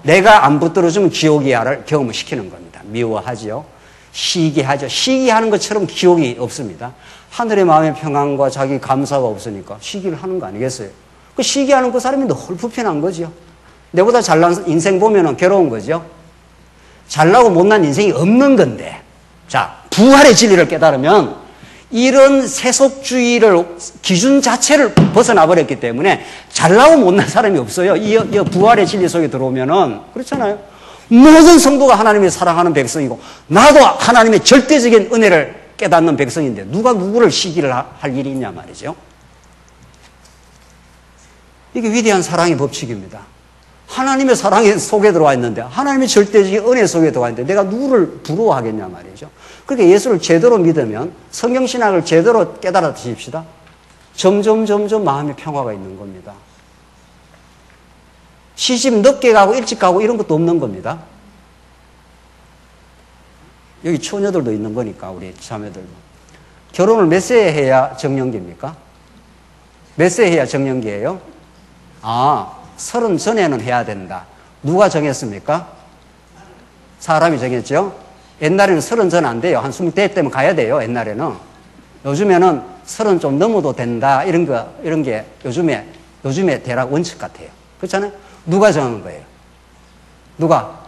내가 안 붙들어주면 지옥이야를 경험을 시키는 겁니다. 미워하죠. 시기하죠. 시기하는 것처럼 지옥이 없습니다. 하늘의 마음의 평안과 자기 감사가 없으니까 시기를 하는 거 아니겠어요? 그 시기하는 그 사람이 늘 불편한 거죠. 내보다 잘난 인생 보면은 괴로운 거죠. 잘나고 못난 인생이 없는 건데. 자, 부활의 진리를 깨달으면 이런 세속주의를 기준 자체를 벗어나 버렸기 때문에 잘나고 못난 사람이 없어요. 이 부활의 진리 속에 들어오면은 그렇잖아요. 모든 성도가 하나님의 사랑하는 백성이고 나도 하나님의 절대적인 은혜를 깨닫는 백성인데 누가 누구를 시기를 할 일이 있냐 말이죠. 이게 위대한 사랑의 법칙입니다. 하나님의 사랑의 속에 들어와 있는데 하나님의 절대적인 은혜 속에 들어와 있는데 내가 누구를 부러워하겠냐 말이죠. 그러니까 예수를 제대로 믿으면 성경신학을 제대로 깨달아 드십시다. 점점 마음의 평화가 있는 겁니다. 시집 늦게 가고 일찍 가고 이런 것도 없는 겁니다. 여기 처녀들도 있는 거니까 우리 자매들도. 결혼을 몇 세에 해야 정년기입니까? 몇 세에 해야 정년기예요? 30 전에는 해야 된다. 누가 정했습니까? 사람이 정했죠? 옛날에는 30 전 안 돼요. 한 20대 때면 가야 돼요. 옛날에는. 요즘에는 30 좀 넘어도 된다. 이런 게 요즘에 대략 원칙 같아요. 그렇잖아요? 누가 정한 거예요? 누가?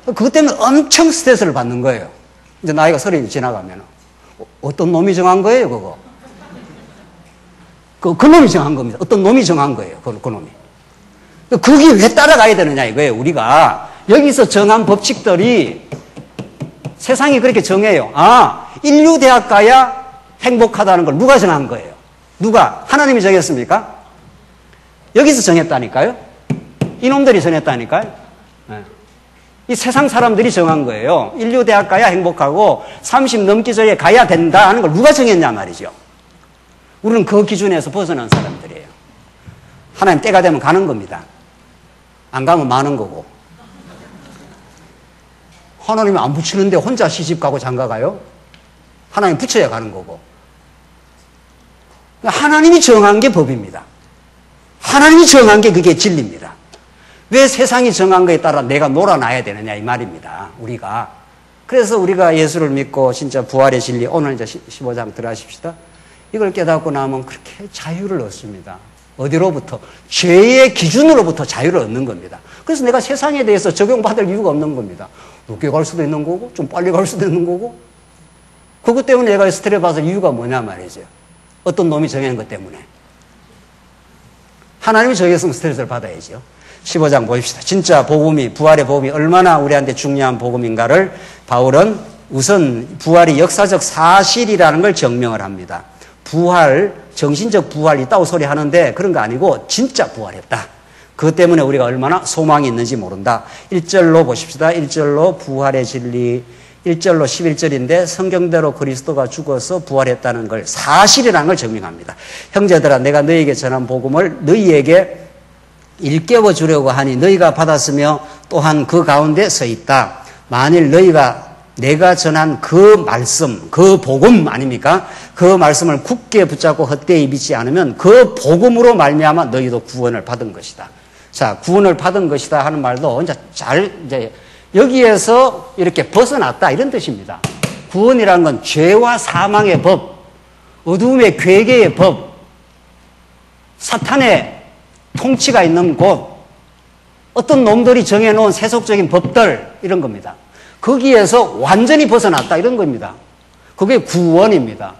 그것 때문에 엄청 스트레스를 받는 거예요. 이제 나이가 30이 지나가면. 어떤 놈이 정한 거예요, 그거? 그 놈이 정한 겁니다. 어떤 놈이 정한 거예요, 그 놈이. 그게 왜 따라가야 되느냐, 이거예요, 우리가. 여기서 정한 법칙들이 세상이 그렇게 정해요. 아, 인류대학 가야 행복하다는 걸 누가 정한 거예요? 누가? 하나님이 정했습니까? 여기서 정했다니까요? 이놈들이 정했다니까요? 네. 이 세상 사람들이 정한 거예요. 인류대학 가야 행복하고 30 넘기 전에 가야 된다 하는 걸 누가 정했냐 말이죠. 우리는 그 기준에서 벗어난 사람들이에요. 하나님 때가 되면 가는 겁니다. 안 가면 마는 거고. 하나님이 안 붙이는데 혼자 시집 가고 장가 가요? 하나님 붙여야 가는 거고. 하나님이 정한 게 법입니다. 하나님이 정한 게 그게 진리입니다. 왜 세상이 정한 거에 따라 내가 놀아나야 되느냐 이 말입니다. 우리가. 그래서 우리가 예수를 믿고 진짜 부활의 진리, 오늘 이제 15장 들어가십시다. 이걸 깨닫고 나면 그렇게 자유를 얻습니다. 어디로부터? 죄의 기준으로부터 자유를 얻는 겁니다. 그래서 내가 세상에 대해서 적용받을 이유가 없는 겁니다. 늦게 갈 수도 있는 거고 좀 빨리 갈 수도 있는 거고 그것 때문에 내가 스트레스 받을 이유가 뭐냐 말이죠. 어떤 놈이 정한 것 때문에. 하나님이 정했으면 스트레스를 받아야죠. 15장 보십시다. 진짜 복음이, 부활의 복음이 얼마나 우리한테 중요한 복음인가를 바울은 우선 부활이 역사적 사실이라는 걸 증명을 합니다. 부활, 정신적 부활이 있다고 소리 하는데 그런 거 아니고 진짜 부활했다. 그것 때문에 우리가 얼마나 소망이 있는지 모른다. 1절로 보십시다. 1절로 부활의 진리, 1절로 11절인데 성경대로 그리스도가 죽어서 부활했다는 걸 사실이라는 걸 증명합니다. 형제들아 내가 너희에게 전한 복음을 너희에게 일깨워 주려고 하니 너희가 받았으며 또한 그 가운데 서 있다. 만일 너희가 내가 전한 그 말씀, 그 복음 아닙니까? 그 말씀을 굳게 붙잡고 헛되이 믿지 않으면 그 복음으로 말미암아 너희도 구원을 받은 것이다. 자, 구원을 받은 것이다 하는 말도 이제 여기에서 이렇게 벗어났다 이런 뜻입니다. 구원이라는 건 죄와 사망의 법, 어두움의 괴계의 법, 사탄의 통치가 있는 곳, 어떤 놈들이 정해놓은 세속적인 법들 이런 겁니다. 거기에서 완전히 벗어났다 이런 겁니다. 그게 구원입니다.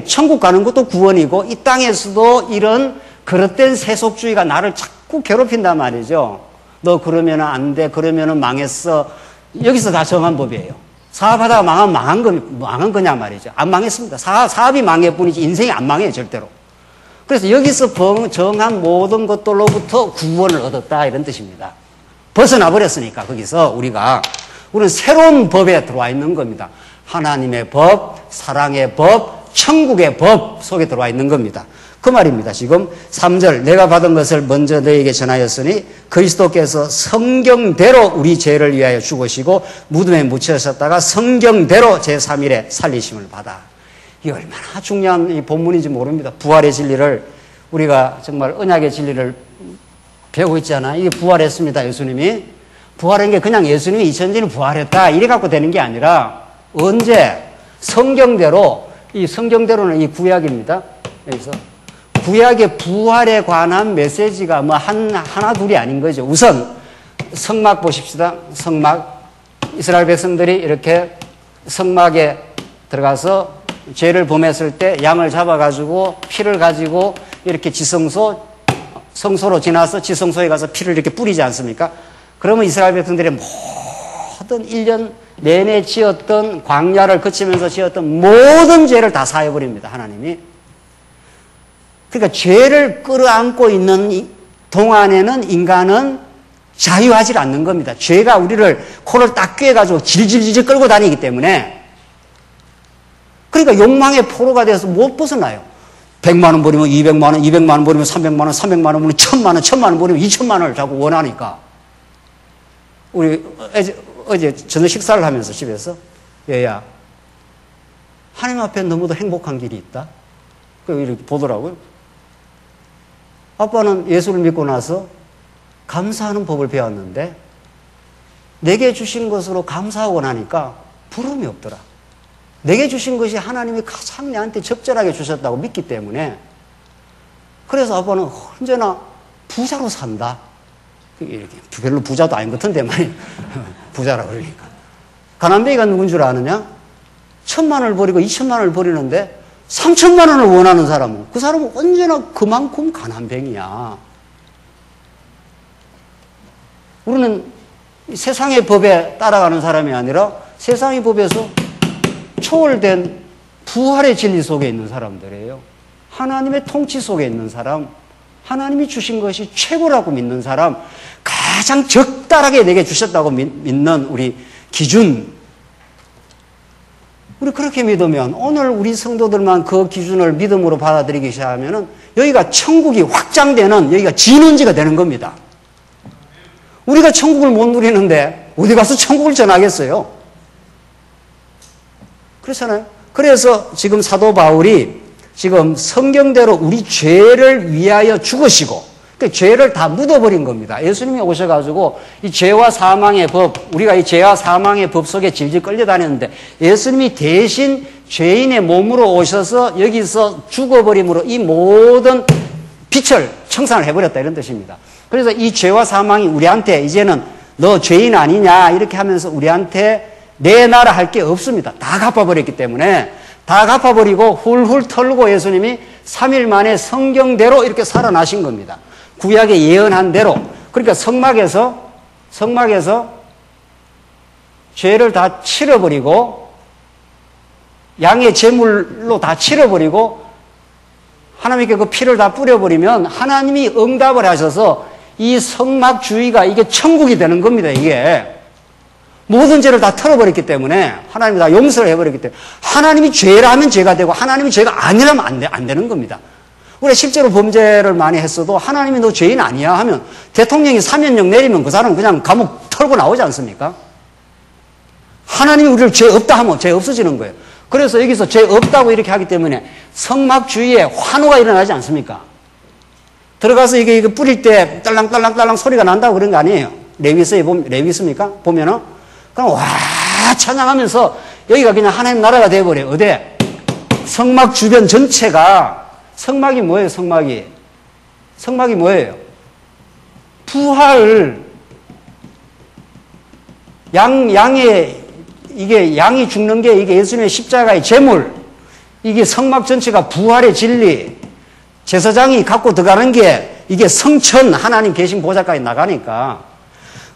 천국 가는 것도 구원이고 이 땅에서도 이런 그릇된 세속주의가 나를 자꾸 괴롭힌단 말이죠. 너 그러면 안 돼. 그러면 망했어. 여기서 다 정한 법이에요. 사업하다가 망한 거냐 말이죠. 안 망했습니다. 사업이 망할 뿐이지 인생이 안 망해요. 절대로. 그래서 여기서 정한 모든 것들로부터 구원을 얻었다 이런 뜻입니다. 벗어나 버렸으니까 거기서 우리는 새로운 법에 들어와 있는 겁니다. 하나님의 법, 사랑의 법, 천국의 법 속에 들어와 있는 겁니다. 그 말입니다. 지금 3절 내가 받은 것을 먼저 너에게 전하였으니 그리스도께서 성경대로 우리 죄를 위하여 죽으시고 무덤에 묻혀졌다가 성경대로 제3일에 살리심을 받아. 이게 얼마나 중요한 이 본문인지 모릅니다. 부활의 진리를 우리가 정말 언약의 진리를 배우고 있잖아. 이게 부활했습니다. 예수님이. 부활한 게 그냥 예수님이 2000년에 부활했다 이래 갖고 되는 게 아니라 언제 성경대로 이 성경대로는 이 구약입니다. 여기서 구약의 부활에 관한 메시지가 뭐 하나 둘이 아닌 거죠. 우선 성막 보십시다. 성막. 이스라엘 백성들이 이렇게 성막에 들어가서 죄를 범했을 때 양을 잡아가지고 피를 가지고 이렇게 성소로 지나서 지성소에 가서 피를 이렇게 뿌리지 않습니까? 그러면 이스라엘 백성들의 모든 1년 내내 지었던 광야를 거치면서 지었던 모든 죄를 다 사해버립니다. 하나님이. 그러니까 죄를 끌어안고 있는 동안에는 인간은 자유하지 않는 겁니다. 죄가 우리를 코를 딱 꿰가지고 질질질 끌고 다니기 때문에 그러니까 욕망의 포로가 돼서 못 벗어나요. 100만 원 버리면 200만 원, 200만 원 버리면 300만 원, 300만 원 버리면 1000만 원, 1000만 원 버리면 2000만 원을 자꾸 원하니까. 우리 어제 저녁 식사를 하면서 집에서 얘야 하나님 앞에 너무도 행복한 길이 있다. 이렇게 보더라고요. 아빠는 예수를 믿고 나서 감사하는 법을 배웠는데 내게 주신 것으로 감사하고 나니까 부름이 없더라. 내게 주신 것이 하나님이 가장 내한테 적절하게 주셨다고 믿기 때문에 그래서 아빠는 언제나 부자로 산다. 이렇게 별로 부자도 아닌 것 같은데 말이야. 부자라고 그러니까. 가난뱅이가 누군 줄 아느냐? 1,000만 원을 버리고 2,000만 원을 버리는데 3,000만 원을 원하는 사람은 그 사람은 언제나 그만큼 가난뱅이야. 우리는 세상의 법에 따라가는 사람이 아니라 세상의 법에서 초월된 부활의 진리 속에 있는 사람들이에요. 하나님의 통치 속에 있는 사람, 하나님이 주신 것이 최고라고 믿는 사람, 가장 적달하게 내게 주셨다고 믿는 우리 기준. 우리 그렇게 믿으면 오늘 우리 성도들만 그 기준을 믿음으로 받아들이기 시작하면 여기가 천국이 확장되는 여기가 진원지가 되는 겁니다. 우리가 천국을 못 누리는데 어디 가서 천국을 전하겠어요? 그렇잖아요. 그래서 지금 사도 바울이 지금 성경대로 우리 죄를 위하여 죽으시고 그 죄를 다 묻어버린 겁니다. 예수님이 오셔가지고 이 죄와 사망의 법, 우리가 이 죄와 사망의 법 속에 질질 끌려다녔는데 예수님이 대신 죄인의 몸으로 오셔서 여기서 죽어버림으로 이 모든 빛을 청산을 해버렸다 이런 뜻입니다. 그래서 이 죄와 사망이 우리한테 이제는 너 죄인 아니냐 이렇게 하면서 우리한테 내놔라 할 게 없습니다. 다 갚아버렸기 때문에 다 갚아버리고 훌훌 털고 예수님이 3일 만에 성경대로 이렇게 살아나신 겁니다. 구약에 예언한 대로. 그러니까 성막에서 죄를 다 치러버리고 양의 제물로 다 치러버리고 하나님께 그 피를 다 뿌려버리면 하나님이 응답을 하셔서 이 성막 주위가 이게 천국이 되는 겁니다. 이게 모든 죄를 다 털어버렸기 때문에 하나님이 다 용서를 해버렸기 때문에 하나님이 죄라 하면 죄가 되고 하나님이 죄가 아니라면 안 되는 겁니다. 우리가 실제로 범죄를 많이 했어도 하나님이 너 죄인 아니야 하면 대통령이 사면령 내리면 그 사람은 그냥 감옥 털고 나오지 않습니까? 하나님이 우리를 죄 없다 하면 죄 없어지는 거예요. 그래서 여기서 죄 없다고 이렇게 하기 때문에 성막 주위에 환호가 일어나지 않습니까? 들어가서 이게 뿌릴 때 딸랑딸랑딸랑 소리가 난다고 그런 거 아니에요. 레위스입니까? 보면은 그럼 와 찬양하면서 여기가 그냥 하나님 나라가 되어버려요. 어디? 성막 주변 전체가 성막이 뭐예요? 성막이 뭐예요? 부활. 이게 양이 죽는 게 이게 예수님의 십자가의 제물. 이게 성막 전체가 부활의 진리. 제사장이 갖고 들어가는 게 이게 성천 하나님 계신 보좌까지 나가니까.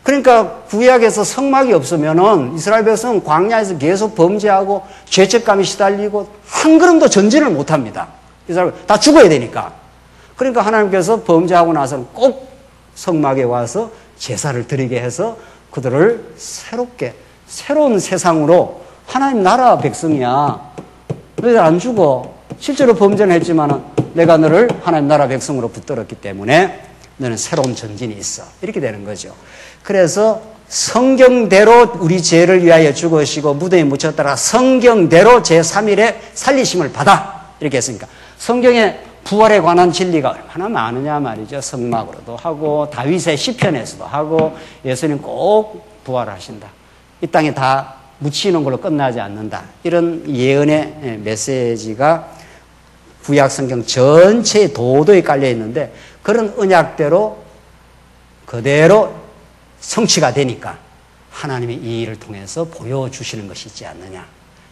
그러니까 구약에서 성막이 없으면은 이스라엘 백성은 광야에서 계속 범죄하고 죄책감이 시달리고 한 걸음도 전진을 못 합니다. 이스라엘 다 죽어야 되니까. 그러니까 하나님께서 범죄하고 나서는 꼭 성막에 와서 제사를 드리게 해서 그들을 새로운 세상으로 하나님 나라 백성이야. 너희들 안 죽어. 실제로 범죄는 했지만은 내가 너를 하나님 나라 백성으로 붙들었기 때문에 너는 새로운 전진이 있어. 이렇게 되는 거죠. 그래서 성경대로 우리 죄를 위하여 죽으시고 무덤에 묻혔다가 성경대로 제3일에 살리심을 받아. 이렇게 했으니까 성경에 부활에 관한 진리가 얼마나 많으냐 말이죠. 성막으로도 하고 다윗의 시편에서도 하고 예수님 꼭 부활하신다. 이 땅에 다 묻히는 걸로 끝나지 않는다. 이런 예언의 메시지가 구약 성경 전체에 도도히 깔려 있는데 그런 언약대로 그대로 성취가 되니까 하나님이 이 일을 통해서 보여주시는 것이 있지 않느냐.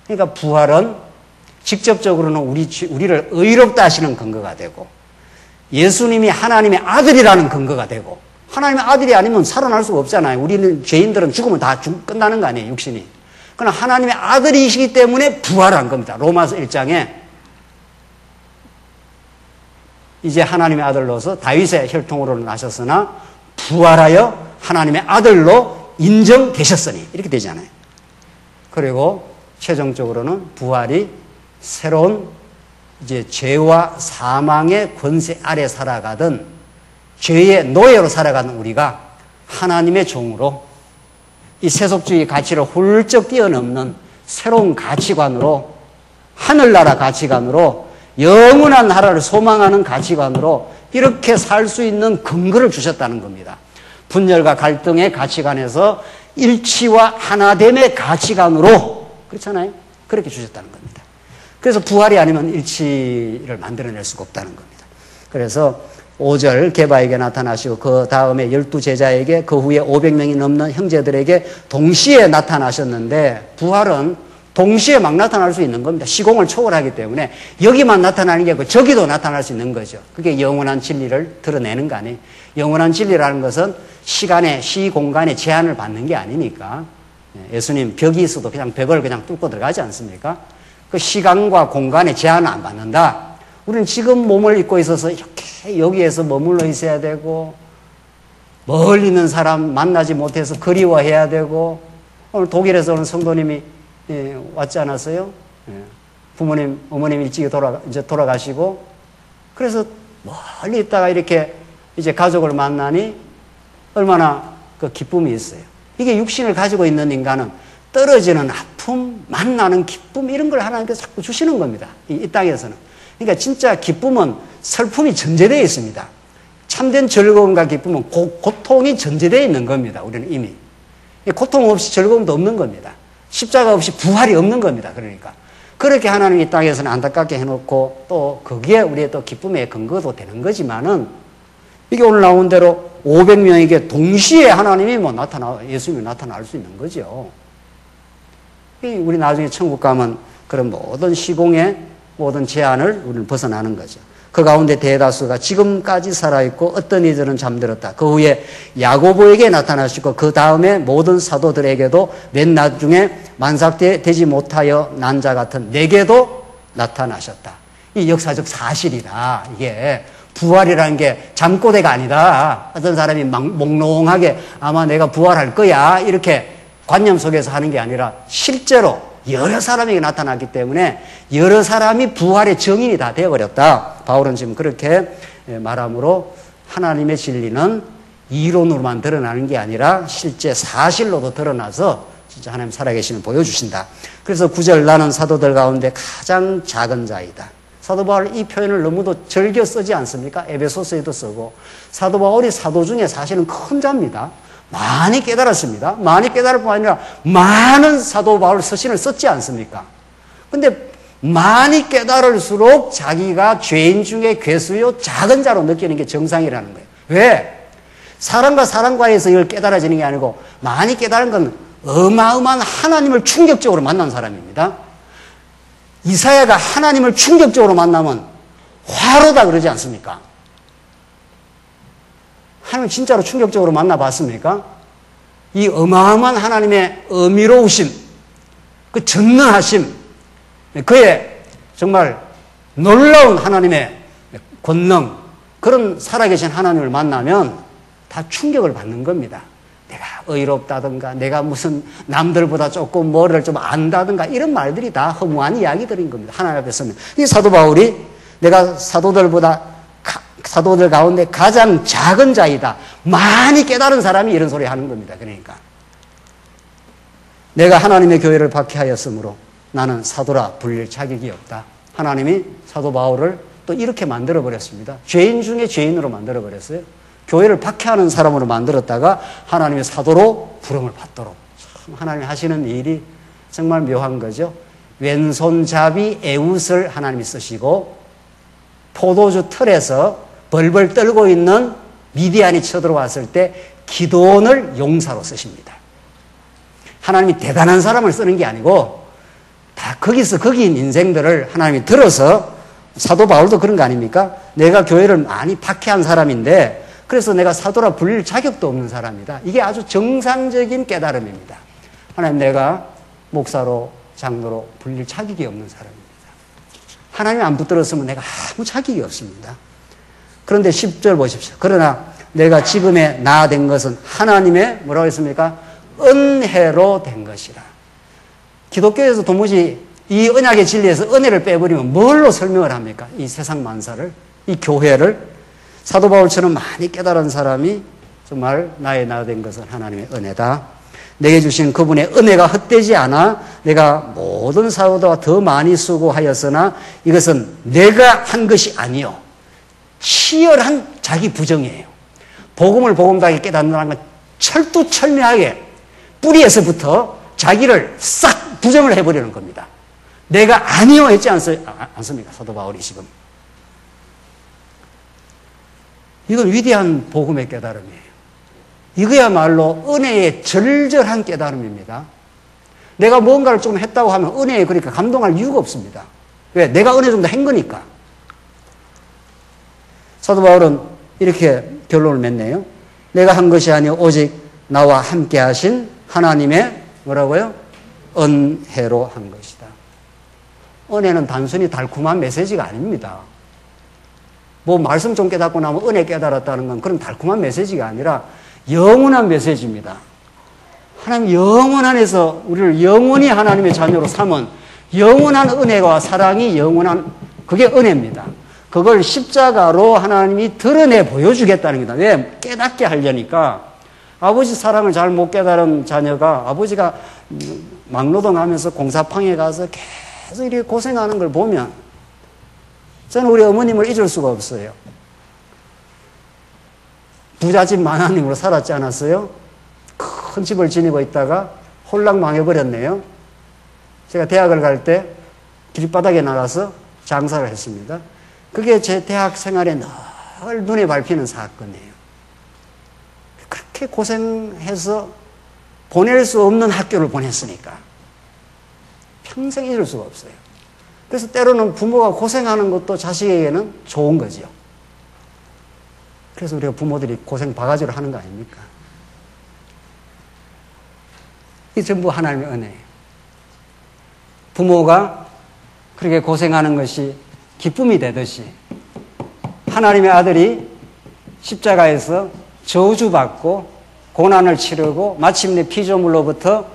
그러니까 부활은 직접적으로는 우리를 의롭다 하시는 근거가 되고 예수님이 하나님의 아들이라는 근거가 되고 하나님의 아들이 아니면 살아날 수가 없잖아요. 우리는 죄인들은 죽으면 다 끝나는 거 아니에요. 육신이. 그러나 하나님의 아들이시기 때문에 부활한 겁니다. 로마서 1장에 이제 하나님의 아들로서 다윗의 혈통으로 나셨으나 부활하여 하나님의 아들로 인정되셨으니 이렇게 되잖아요. 그리고 최종적으로는 부활이 새로운 이제 죄와 사망의 권세 아래 살아가던 죄의 노예로 살아가는 우리가 하나님의 종으로 이 세속주의 가치를 훌쩍 뛰어넘는 새로운 가치관으로 하늘나라 가치관으로 영원한 나라를 소망하는 가치관으로 이렇게 살 수 있는 근거를 주셨다는 겁니다. 분열과 갈등의 가치관에서 일치와 하나됨의 가치관으로 그렇잖아요. 그렇게 주셨다는 겁니다. 그래서 부활이 아니면 일치를 만들어낼 수가 없다는 겁니다. 그래서 5절 게바에게 나타나시고 그 다음에 12제자에게 그 후에 500명이 넘는 형제들에게 동시에 나타나셨는데 부활은 동시에 막 나타날 수 있는 겁니다. 시공을 초월하기 때문에 여기만 나타나는 게 아니고 저기도 나타날 수 있는 거죠. 그게 영원한 진리를 드러내는 거 아니에요. 영원한 진리라는 것은 시간에, 시공간에 제한을 받는 게 아니니까. 예수님 벽이 있어도 그냥 벽을 그냥 뚫고 들어가지 않습니까? 그 시간과 공간에 제한을 안 받는다. 우리는 지금 몸을 입고 있어서 이렇게 여기에서 머물러 있어야 되고 멀리 있는 사람 만나지 못해서 그리워해야 되고 오늘 독일에서 오는 성도님이 왔지 않았어요? 부모님, 어머님 일찍 이제 돌아가시고 그래서 멀리 있다가 이렇게 이제 가족을 만나니 얼마나 그 기쁨이 있어요. 이게 육신을 가지고 있는 인간은 떨어지는 아픔, 만나는 기쁨 이런 걸 하나님께서 자꾸 주시는 겁니다. 이 땅에서는. 그러니까 진짜 기쁨은 슬픔이 전제되어 있습니다. 참된 즐거움과 기쁨은 고통이 전제되어 있는 겁니다. 우리는 이미. 고통 없이 즐거움도 없는 겁니다. 십자가 없이 부활이 없는 겁니다. 그러니까. 그렇게 하나님이 이 땅에서는 안타깝게 해놓고 또 거기에 우리의 또 기쁨의 근거도 되는 거지만은 이게 오늘 나온 대로 500명에게 동시에 하나님이 예수님이 나타날 수 있는 거죠. 우리 나중에 천국 가면 그런 모든 시공의 모든 제한을 우리는 벗어나는 거죠. 그 가운데 대다수가 지금까지 살아있고 어떤 이들은 잠들었다. 그 후에 야고보에게 나타나시고 그 다음에 모든 사도들에게도 맨 나중에 만삭되지 못하여 난 자 같은 내게도 나타나셨다. 이 역사적 사실이다. 이게 부활이라는 게 잠꼬대가 아니다. 어떤 사람이 몽롱하게 아마 내가 부활할 거야 이렇게 관념 속에서 하는 게 아니라 실제로 여러 사람에게 나타났기 때문에 여러 사람이 부활의 증인이 다 되어버렸다. 바울은 지금 그렇게 말함으로 하나님의 진리는 이론으로만 드러나는 게 아니라 실제 사실로도 드러나서 진짜 하나님 살아계시는 보여주신다. 그래서 9절 나는 사도들 가운데 가장 작은 자이다. 사도 바울 이 표현을 너무도 즐겨 쓰지 않습니까? 에베소서에도 쓰고 사도 바울이 사도 중에 사실은 큰 자입니다. 많이 깨달았습니다. 많이 깨달을 뿐 아니라 많은 사도 바울 서신을 썼지 않습니까? 근데 많이 깨달을수록 자기가 죄인 중에 괴수요 작은 자로 느끼는 게 정상이라는 거예요. 왜? 사람과 사람과에서 이걸 깨달아지는 게 아니고 많이 깨달은 건 어마어마한 하나님을 충격적으로 만난 사람입니다. 이사야가 하나님을 충격적으로 만나면 화로다 그러지 않습니까? 하나님 진짜로 충격적으로 만나봤습니까? 이 어마어마한 하나님의 어미로우심, 그 전능하심, 그의 정말 놀라운 하나님의 권능, 그런 살아계신 하나님을 만나면 다 충격을 받는 겁니다. 내가 의롭다든가 내가 무슨 남들보다 조금 뭐를 좀 안다든가 이런 말들이 다 허무한 이야기들인 겁니다. 하나님 앞에서는. 이 사도 바울이 내가 사도들 가운데 가장 작은 자이다. 많이 깨달은 사람이 이런 소리 하는 겁니다. 그러니까 내가 하나님의 교회를 박해하였으므로 나는 사도라 불릴 자격이 없다. 하나님이 사도 바울을 또 이렇게 만들어버렸습니다. 죄인 중에 죄인으로 만들어버렸어요. 교회를 박해하는 사람으로 만들었다가 하나님의 사도로 부름을 받도록. 참 하나님이 하시는 일이 정말 묘한 거죠. 왼손잡이 에웃을 하나님이 쓰시고 포도주 틀에서 벌벌 떨고 있는 미디안이 쳐들어왔을 때 기드온을 용사로 쓰십니다. 하나님이 대단한 사람을 쓰는 게 아니고 다 거기인 인생들을 하나님이 들어서 사도 바울도 그런 거 아닙니까? 내가 교회를 많이 박해한 사람인데 그래서 내가 사도라 불릴 자격도 없는 사람이다. 이게 아주 정상적인 깨달음입니다. 하나님 내가 목사로 장로로 불릴 자격이 없는 사람입니다. 하나님 안 붙들었으면 내가 아무 자격이 없습니다. 그런데 10절 보십시오. 그러나 내가 지금의 나 된 것은 하나님의 뭐라고 했습니까? 은혜로 된 것이라. 기독교에서 도무지 이 언약의 진리에서 은혜를 빼버리면 뭘로 설명을 합니까? 이 세상 만사를, 이 교회를. 사도 바울처럼 많이 깨달은 사람이 정말 나의 나 된 것은 하나님의 은혜다. 내게 주신 그분의 은혜가 헛되지 않아 내가 모든 사도보다 더 많이 수고하였으나 이것은 내가 한 것이 아니요 치열한 자기 부정이에요. 복음을 복음답게 깨닫는다는 건 철두철미하게 뿌리에서부터 자기를 싹 부정을 해버리는 겁니다. 내가 아니요 했지 않습니까? 사도 바울이 지금. 이건 위대한 복음의 깨달음이에요. 이거야말로 은혜의 절절한 깨달음입니다. 내가 뭔가를 좀 했다고 하면 은혜에 그러니까 감동할 이유가 없습니다. 왜? 내가 은혜 좀 더 한 거니까. 사도 바울은 이렇게 결론을 맺네요. 내가 한 것이 아니오 오직 나와 함께 하신 하나님의 뭐라고요? 은혜로 한 것이다. 은혜는 단순히 달콤한 메시지가 아닙니다. 뭐 말씀 좀 깨닫고 나면 은혜 깨달았다는 건 그런 달콤한 메시지가 아니라 영원한 메시지입니다. 하나님 영원 안에서 우리를 영원히 하나님의 자녀로 삼은 영원한 은혜와 사랑이 영원한 그게 은혜입니다. 그걸 십자가로 하나님이 드러내 보여주겠다는 겁니다. 왜? 깨닫게 하려니까. 아버지 사랑을 잘 못 깨달은 자녀가 아버지가 막노동하면서 공사팡에 가서 계속 이렇게 고생하는 걸 보면 저는 우리 어머님을 잊을 수가 없어요. 부잣집 마나님으로 살았지 않았어요? 큰 집을 지니고 있다가 홀랑 망해버렸네요. 제가 대학을 갈 때 길바닥에 나가서 장사를 했습니다. 그게 제 대학 생활에 늘 눈에 밟히는 사건이에요. 그렇게 고생해서 보낼 수 없는 학교를 보냈으니까 평생 잊을 수가 없어요. 그래서 때로는 부모가 고생하는 것도 자식에게는 좋은 거죠. 그래서 우리가 부모들이 고생 바가지로 하는 거 아닙니까? 이 전부 하나님의 은혜예요. 부모가 그렇게 고생하는 것이 기쁨이 되듯이 하나님의 아들이 십자가에서 저주받고 고난을 치르고 마침내 피조물로부터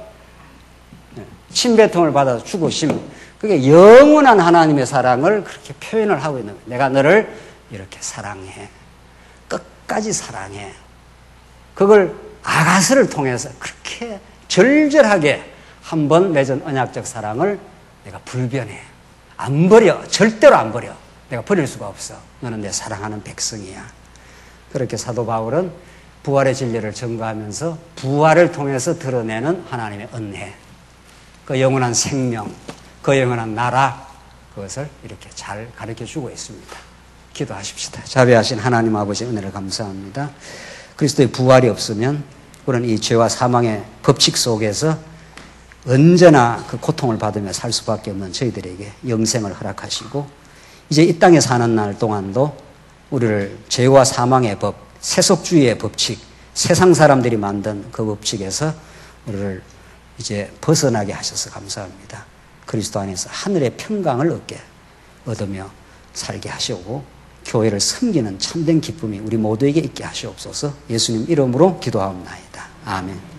침배통을 받아서 죽으심. 그게 영원한 하나님의 사랑을 그렇게 표현을 하고 있는 거예요. 내가 너를 이렇게 사랑해. 끝까지 사랑해. 그걸 아가스를 통해서 그렇게 절절하게 한 번 맺은 언약적 사랑을 내가 불변해. 안 버려. 절대로 안 버려. 내가 버릴 수가 없어. 너는 내 사랑하는 백성이야. 그렇게 사도 바울은 부활의 진리를 전가하면서 부활을 통해서 드러내는 하나님의 은혜, 그 영원한 생명, 그 영원한 나라, 그것을 이렇게 잘 가르쳐주고 있습니다. 기도하십시다. 자비하신 하나님 아버지 은혜를 감사합니다. 그리스도의 부활이 없으면 우리는 이 죄와 사망의 법칙 속에서 언제나 그 고통을 받으며 살 수밖에 없는 저희들에게 영생을 허락하시고 이제 이 땅에 사는 날 동안도 우리를 죄와 사망의 법, 세속주의의 법칙, 세상 사람들이 만든 그 법칙에서 우리를 이제 벗어나게 하셔서 감사합니다. 그리스도 안에서 하늘의 평강을 얻으며 살게 하시고 교회를 섬기는 참된 기쁨이 우리 모두에게 있게 하시옵소서. 예수님 이름으로 기도하옵나이다. 아멘.